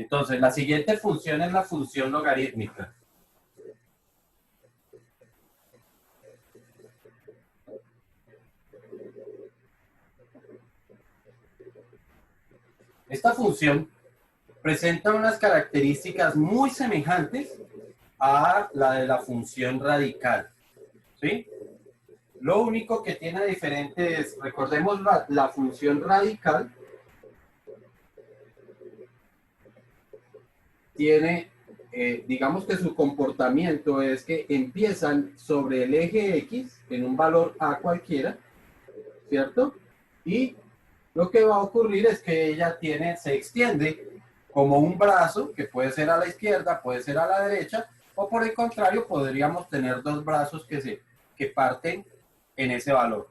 Entonces, la siguiente función es la función logarítmica. Esta función presenta unas características muy semejantes a la de la función radical, ¿sí? Lo único que tiene diferente es, recordemos la función radical, tiene, digamos que su comportamiento es que empiezan sobre el eje X en un valor A cualquiera, ¿cierto? Y lo que va a ocurrir es que ella se extiende como un brazo, que puede ser a la izquierda, puede ser a la derecha, o por el contrario, podríamos tener dos brazos que parten en ese valor.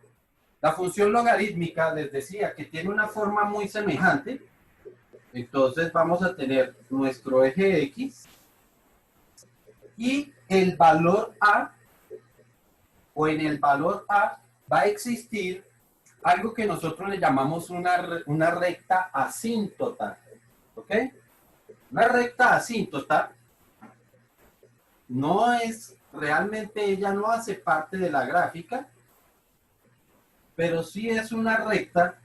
La función logarítmica les decía que tiene una forma muy semejante. Entonces vamos a tener nuestro eje X y el valor A, o en el valor A va a existir algo que nosotros le llamamos una recta asíntota. ¿Ok? Una recta asíntota no es, realmente ella no hace parte de la gráfica, pero sí es una recta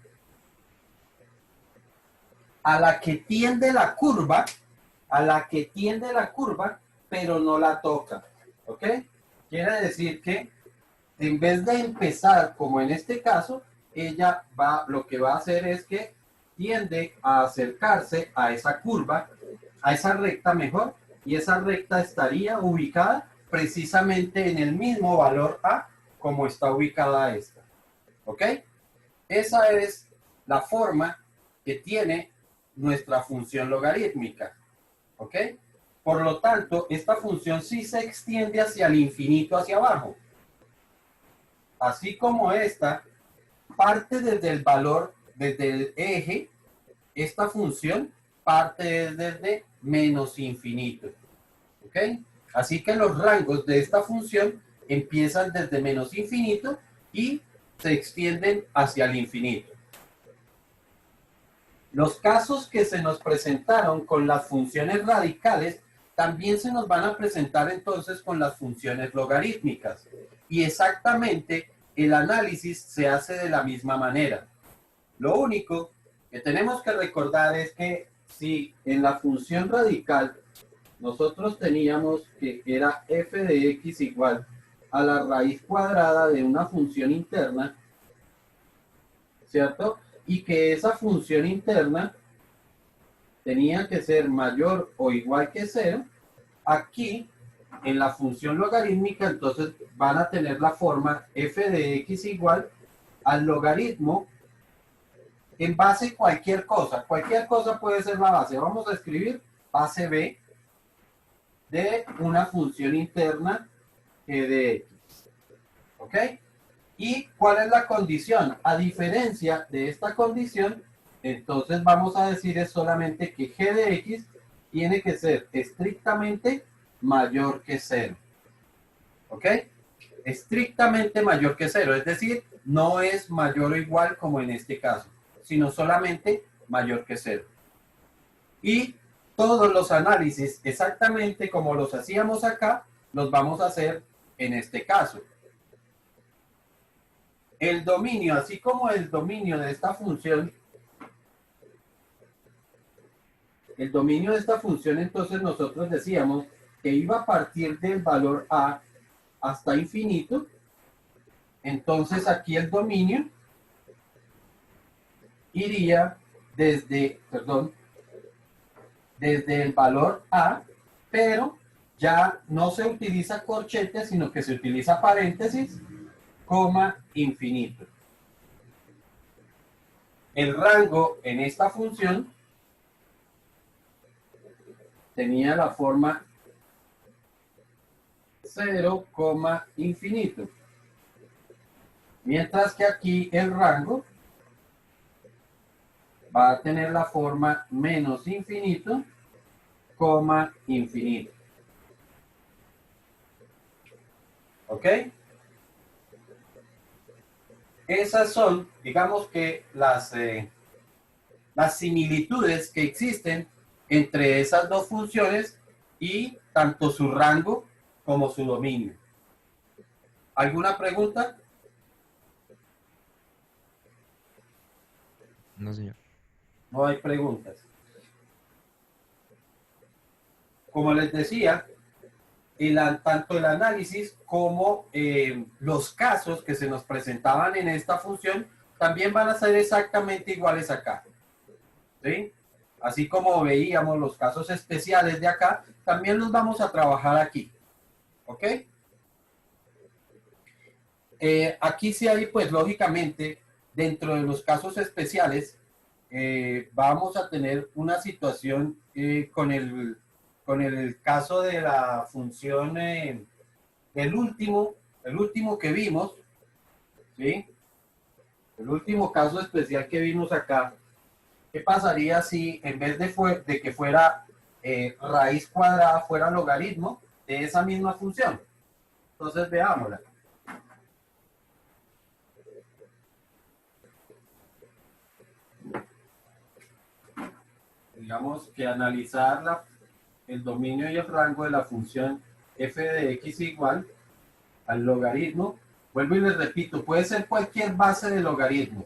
a la que tiende la curva, pero no la toca. ¿Ok? Quiere decir que en vez de empezar como en este caso, lo que va a hacer es que tiende a acercarse a esa curva, a esa recta mejor, y esa recta estaría ubicada precisamente en el mismo valor A como está ubicada esta. ¿Ok? Esa es la forma que tiene nuestra función logarítmica. ¿Ok? Por lo tanto, esta función sí se extiende hacia el infinito, hacia abajo. Así como esta parte desde el valor, desde el eje, esta función parte desde menos infinito. ¿Ok? Así que los rangos de esta función empiezan desde menos infinito y se extienden hacia el infinito. Los casos que se nos presentaron con las funciones radicales también se nos van a presentar entonces con las funciones logarítmicas. Y exactamente el análisis se hace de la misma manera. Lo único que tenemos que recordar es que si en la función radical nosotros teníamos que era f de x igual a la raíz cuadrada de una función interna, ¿cierto? Y que esa función interna tenía que ser mayor o igual que 0, aquí en la función logarítmica entonces van a tener la forma f de x igual al logaritmo en base cualquier cosa puede ser la base. Vamos a escribir base b de una función interna g de x. ¿Ok? ¿Y cuál es la condición? A diferencia de esta condición, entonces vamos a decir es solamente que g de x tiene que ser estrictamente mayor que 0. ¿Ok? Estrictamente mayor que 0, es decir, no es mayor o igual como en este caso, sino solamente mayor que 0. Y todos los análisis, exactamente como los hacíamos acá, los vamos a hacer en este caso. El dominio, así como el dominio de esta función, entonces nosotros decíamos que iba a partir del valor A hasta infinito. Entonces aquí el dominio iría desde el valor A, pero ya no se utiliza corchete, sino que se utiliza paréntesis, coma, infinito. El rango en esta función tenía la forma 0, infinito. Mientras que aquí el rango va a tener la forma menos infinito, infinito. ¿Ok? Esas son, digamos que las similitudes que existen entre esas dos funciones y tanto su rango como su dominio. ¿Alguna pregunta? No, señor. No hay preguntas. Como les decía, tanto el análisis como los casos que se nos presentaban en esta función también van a ser exactamente iguales acá. ¿Sí? Así como veíamos los casos especiales de acá, también los vamos a trabajar aquí. ¿Ok? Aquí sí hay, pues lógicamente, dentro de los casos especiales, vamos a tener una situación con el caso de la función, el último que vimos, ¿sí? El último caso especial que vimos acá, ¿qué pasaría si en vez de que fuera raíz cuadrada, fuera logaritmo de esa misma función? Entonces veámosla. Digamos que analizar el dominio y el rango de la función f de x igual al logaritmo. Vuelvo y les repito, puede ser cualquier base de logaritmo.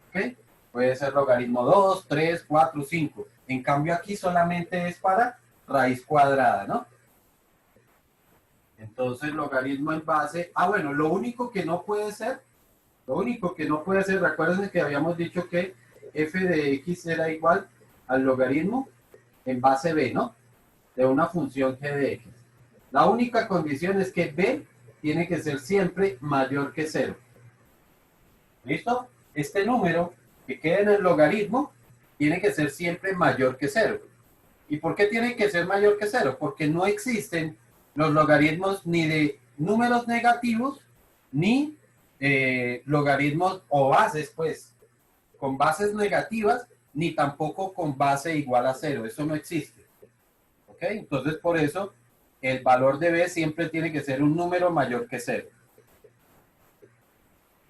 ¿Ok? Puede ser logaritmo 2, 3, 4, 5. En cambio aquí solamente es para raíz cuadrada, ¿no? Entonces logaritmo en base. Ah, bueno, lo único que no puede ser, recuerden que habíamos dicho que f de x era igual al logaritmo en base b, ¿no? De una función g de x. La única condición es que b tiene que ser siempre mayor que 0. ¿Listo? Este número que queda en el logaritmo tiene que ser siempre mayor que 0. ¿Y por qué tiene que ser mayor que 0? Porque no existen los logaritmos ni de números negativos ni logaritmos o bases, pues, con bases negativas, ni tampoco con base igual a 0. Eso no existe. ¿Ok? Entonces, por eso, el valor de b siempre tiene que ser un número mayor que 0.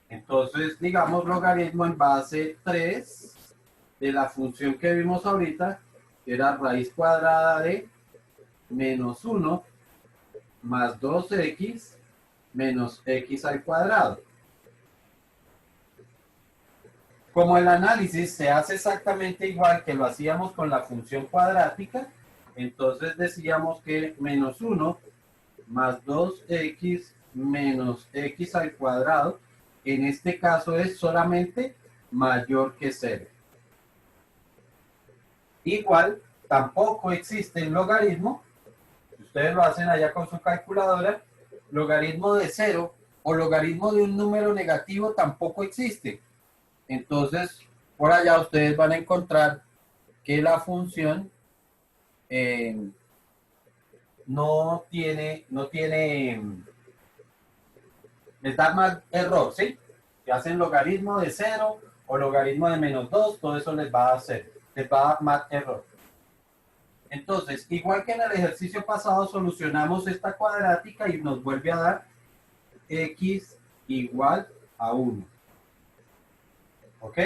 Entonces, digamos, logaritmo en base 3 de la función que vimos ahorita, que era raíz cuadrada de menos 1 más 2x menos x al cuadrado. Como el análisis se hace exactamente igual que lo hacíamos con la función cuadrática, entonces decíamos que menos 1 más 2x menos x al cuadrado, en este caso es solamente mayor que 0. Igual, tampoco existe el logaritmo, ustedes lo hacen allá con su calculadora, logaritmo de 0 o logaritmo de un número negativo tampoco existe. Entonces, por allá ustedes van a encontrar que la función les da más error, ¿sí? Si hacen logaritmo de 0 o logaritmo de menos 2, todo eso les va a dar más error. Entonces, igual que en el ejercicio pasado, solucionamos esta cuadrática y nos vuelve a dar x igual a 1. ¿Ok?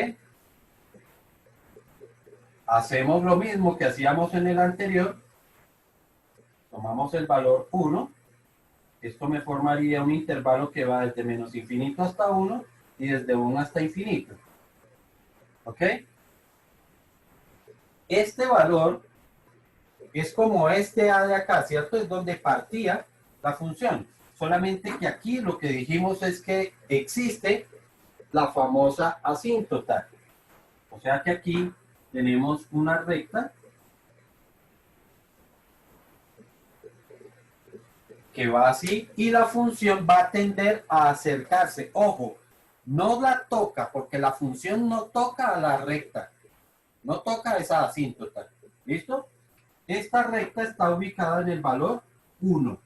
Hacemos lo mismo que hacíamos en el anterior. Tomamos el valor 1. Esto me formaría un intervalo que va desde menos infinito hasta 1 y desde 1 hasta infinito. ¿Ok? Este valor es como este A de acá, ¿cierto? Es donde partía la función. Solamente que aquí lo que dijimos es que existe la famosa asíntota. O sea que aquí tenemos una recta que va así y la función va a tender a acercarse. Ojo, no la toca porque la función no toca a la recta, no toca esa asíntota. ¿Listo? Esta recta está ubicada en el valor 1.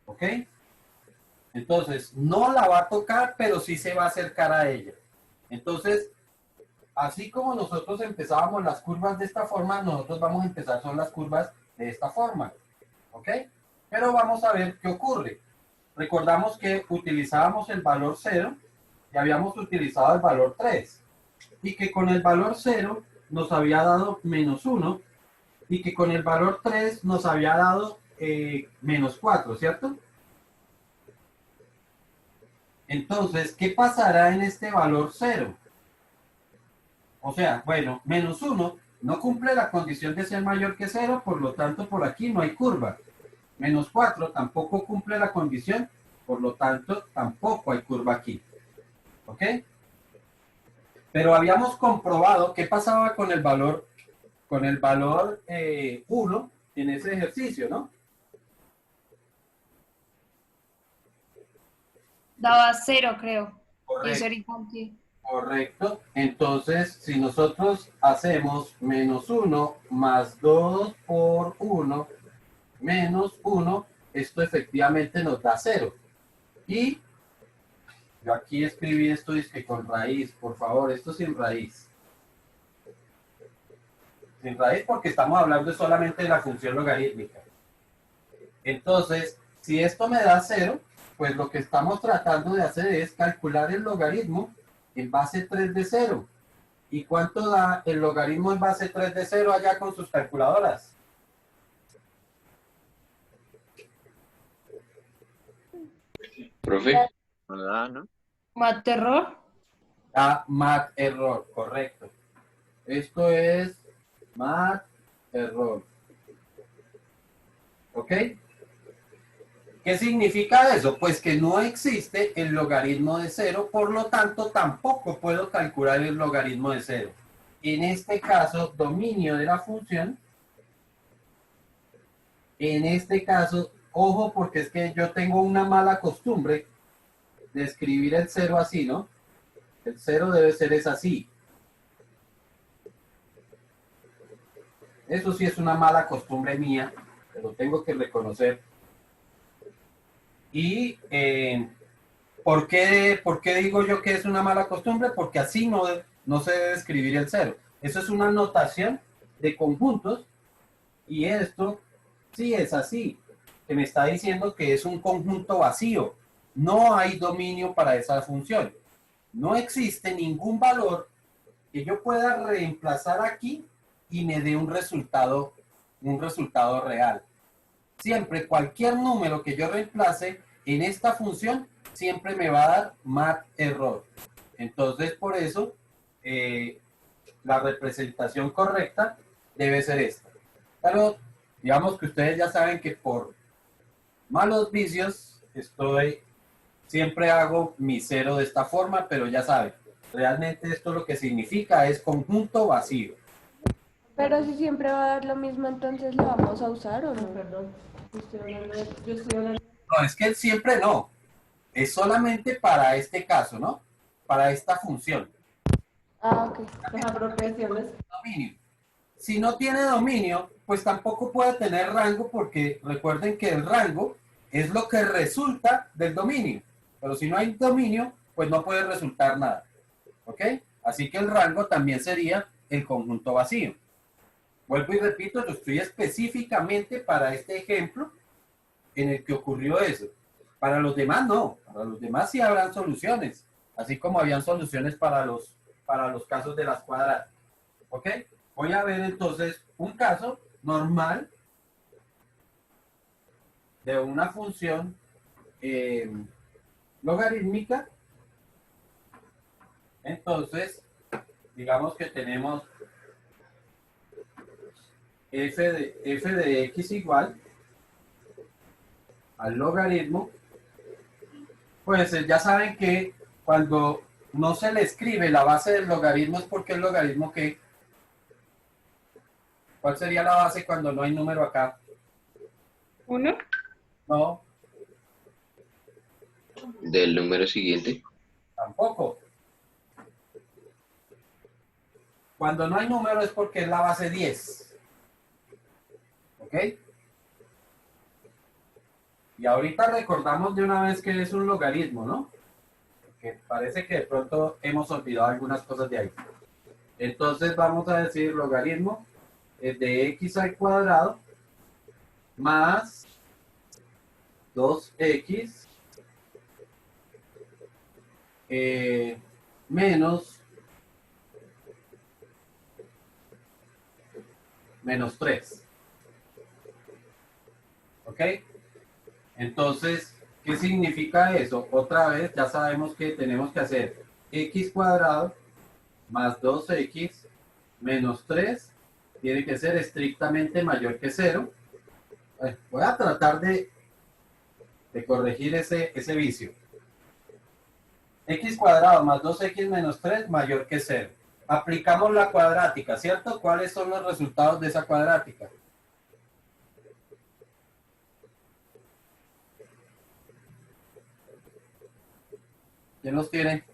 ¿Ok? Entonces, no la va a tocar, pero sí se va a acercar a ella. Entonces, así como nosotros empezábamos las curvas de esta forma, nosotros vamos a empezar son las curvas de esta forma. ¿Ok? Pero vamos a ver qué ocurre. Recordamos que utilizábamos el valor 0 y habíamos utilizado el valor 3. Y que con el valor 0 nos había dado -1 y que con el valor 3 nos había dado -4, ¿cierto? Entonces, ¿qué pasará en este valor 0? O sea, bueno, -1 no cumple la condición de ser mayor que 0, por lo tanto por aquí no hay curva. -4 tampoco cumple la condición, por lo tanto tampoco hay curva aquí. ¿Ok? Pero habíamos comprobado qué pasaba con el valor 1 en ese ejercicio, ¿no? Daba 0, creo. Y eso Correcto. era infantil. Correcto. Entonces, si nosotros hacemos -1 más 2 por 1 menos 1, esto efectivamente nos da 0. Y yo aquí escribí esto, dice que con raíz, por favor, esto sin raíz. Sin raíz porque estamos hablando solamente de la función logarítmica. Entonces, si esto me da 0, pues lo que estamos tratando de hacer es calcular el logaritmo en base 3 de 0. ¿Y cuánto da el logaritmo en base 3 de 0 allá con sus calculadoras? Profe, no da, ¿no? ¿Más terror? Ah, mat error, correcto. Esto es mat error. ¿Ok? ¿Qué significa eso? Pues que no existe el logaritmo de 0, por lo tanto tampoco puedo calcular el logaritmo de 0. En este caso, dominio de la función. En este caso, ojo, porque es que yo tengo una mala costumbre de escribir el 0 así, ¿no? El 0 debe ser es así. Eso sí es una mala costumbre mía, pero tengo que reconocer. Y ¿por qué digo yo que es una mala costumbre? Porque así no se debe escribir el 0. Eso es una notación de conjuntos y esto sí es así, que me está diciendo que es un conjunto vacío. No hay dominio para esa función. No existe ningún valor que yo pueda reemplazar aquí y me dé un resultado real. Siempre cualquier número que yo reemplace en esta función siempre me va a dar mat error. Entonces, por eso, la representación correcta debe ser esta. Pero digamos que ustedes ya saben que por malos vicios siempre hago mi cero de esta forma, pero ya saben, realmente esto lo que significa es conjunto vacío. Pero si siempre va a dar lo mismo, entonces lo vamos a usar o No, no. perdón. Yo estoy hablando. No, es que siempre no. Es solamente para este caso, ¿no? Para esta función. Ah, ok. Las apropiaciones. Dominio. Si no tiene dominio, pues tampoco puede tener rango porque recuerden que el rango es lo que resulta del dominio. Pero si no hay dominio, pues no puede resultar nada. ¿Ok? Así que el rango también sería el conjunto vacío. Vuelvo y repito, yo estoy específicamente para este ejemplo en el que ocurrió eso. Para los demás no, para los demás sí habrán soluciones, así como habían soluciones para los casos de las cuadradas. ¿Ok? Voy a ver entonces un caso normal de una función logarítmica. Entonces, digamos que tenemos f de x igual al logaritmo. Pues ya saben que cuando no se le escribe la base del logaritmo es porque el logaritmo que... ¿Cuál sería la base cuando no hay número acá? ¿Uno? No, Del número siguiente. tampoco. Cuando no hay número es porque es la base 10. ¿Ok? Y ahorita recordamos de una vez que es un logaritmo, ¿no? Que parece que de pronto hemos olvidado algunas cosas de ahí. Entonces vamos a decir logaritmo de x al cuadrado más 2x menos menos 3. ¿Ok? Entonces, ¿qué significa eso? Otra vez ya sabemos que tenemos que hacer x cuadrado más 2x menos 3 tiene que ser estrictamente mayor que 0. Voy a tratar de corregir ese vicio. X cuadrado más 2x menos 3 mayor que 0. Aplicamos la cuadrática, ¿cierto? ¿Cuáles son los resultados de esa cuadrática? ¿Quién los tiene?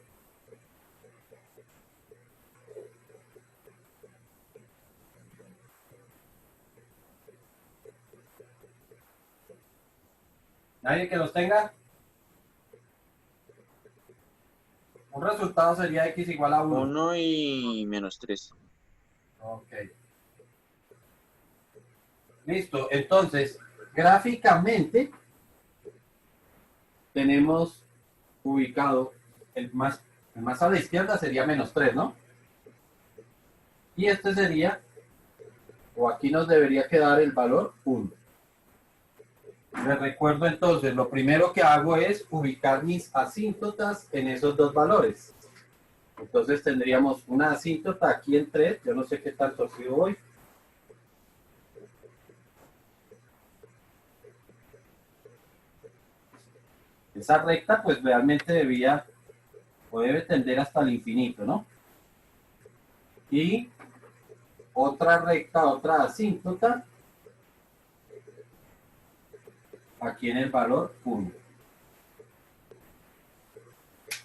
¿Nadie que los tenga? Un resultado sería x igual a 1. 1 y menos 3. Ok. Listo. Entonces, gráficamente, tenemos ubicado el más a la izquierda sería menos 3, ¿no? Y este sería, o aquí nos debería quedar el valor 1. Les recuerdo entonces, lo primero que hago es ubicar mis asíntotas en esos dos valores. Entonces tendríamos una asíntota aquí en 3, yo no sé qué tan torcido voy. Esa recta pues realmente debía o debe tender hasta el infinito, ¿no? Y otra recta, otra asíntota aquí en el valor 1.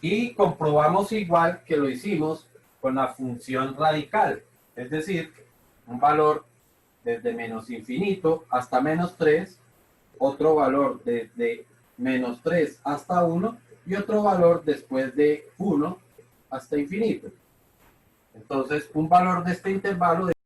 Y comprobamos igual que lo hicimos con la función radical, es decir, un valor desde menos infinito hasta menos 3, otro valor desde menos 3 hasta 1 y otro valor después de 1 hasta infinito. Entonces, un valor de este intervalo